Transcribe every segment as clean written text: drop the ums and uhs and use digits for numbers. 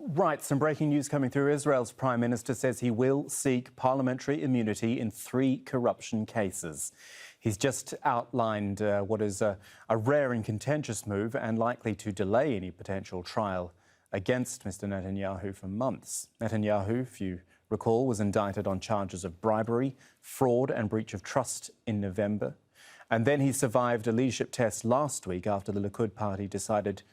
Right, some breaking news coming through. Israel's Prime Minister says he will seek parliamentary immunity in 3 corruption cases. He's just outlined what is a rare and contentious move and likely to delay any potential trial against Mr Netanyahu for months. Netanyahu, if you recall, was indicted on charges of bribery, fraud and breach of trust in November. And then he survived a leadership test last week after the Likud party decided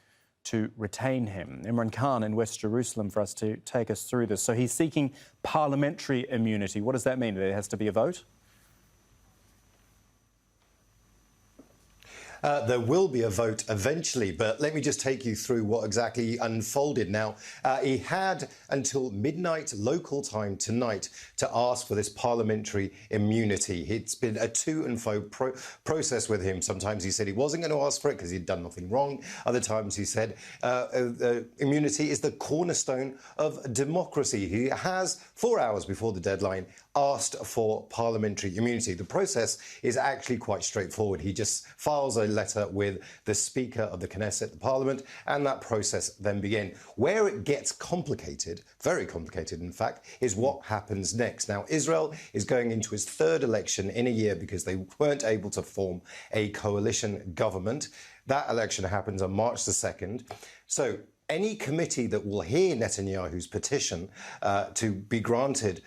to retain him. Imran Khan in West Jerusalem for us to take us through this. So he's seeking parliamentary immunity. What does that mean? There has to be a vote? There will be a vote eventually, but let me just take you through what exactly unfolded. Now, he had until midnight local time tonight to ask for this parliamentary immunity. It's been a to and fro process with him. Sometimes he said he wasn't going to ask for it because he'd done nothing wrong. Other times he said immunity is the cornerstone of democracy. He has 4 hours before the deadline asked for parliamentary immunity. The process is actually quite straightforward. He just files a letter with the Speaker of the Knesset, the Parliament, and that process then begins. Where it gets complicated, very complicated in fact, is what happens next. Now, Israel is going into its 3rd election in a year because they weren't able to form a coalition government. That election happens on March the 2nd. So any committee that will hear Netanyahu's petition to be granted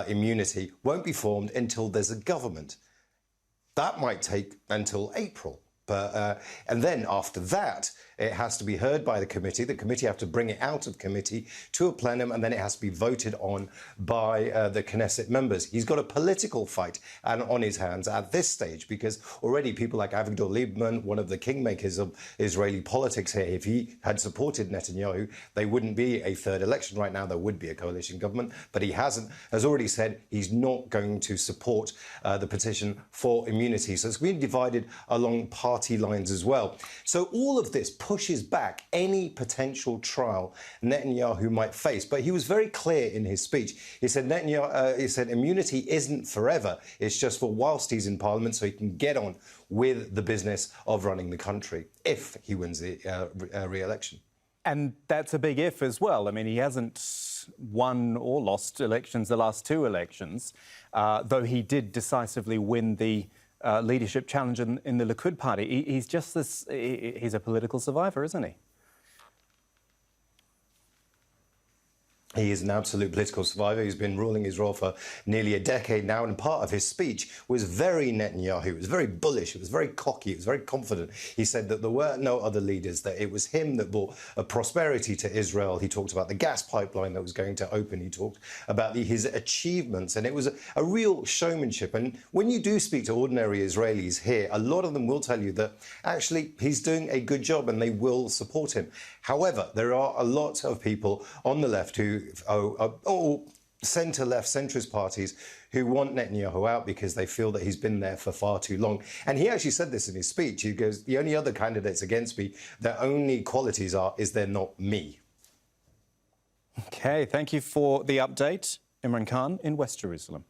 immunity won't be formed until there's a government. That might take until April. And then after that, it has to be heard by the committee. The committee have to bring it out of committee to a plenum, and then it has to be voted on by the Knesset members. He's got a political fight on his hands at this stage because already people like Avigdor Lieberman, one of the kingmakers of Israeli politics here, if he had supported Netanyahu, they wouldn't be a 3rd election right now. There would be a coalition government, but he has already said he's not going to support the petition for immunity. So it's been divided along party lines as well. So all of this pushes back any potential trial Netanyahu might face. But he was very clear in his speech. He said immunity isn't forever. It's just for whilst he's in Parliament so he can get on with the business of running the country if he wins the re-election. And that's a big if as well. I mean, he hasn't won or lost elections the last 2 elections, though he did decisively win the leadership challenge in the Likud party. He's just this, he's a political survivor, isn't he? He is an absolute political survivor. He's been ruling Israel for nearly a decade now, and part of his speech was very Netanyahu. It was very bullish, it was very cocky, it was very confident. He said that there were no other leaders, that it was him that brought a prosperity to Israel. He talked about the gas pipeline that was going to open. He talked about his achievements, and it was a real showmanship. And when you do speak to ordinary Israelis here, a lot of them will tell you that actually he's doing a good job and they will support him. However, there are a lot of people on the left who centre-left, centrist parties who want Netanyahu out because they feel that he's been there for far too long. And he actually said this in his speech. He goes, the only other candidates against me, their only qualities is they're not me. OK, thank you for the update. Imran Khan in West Jerusalem.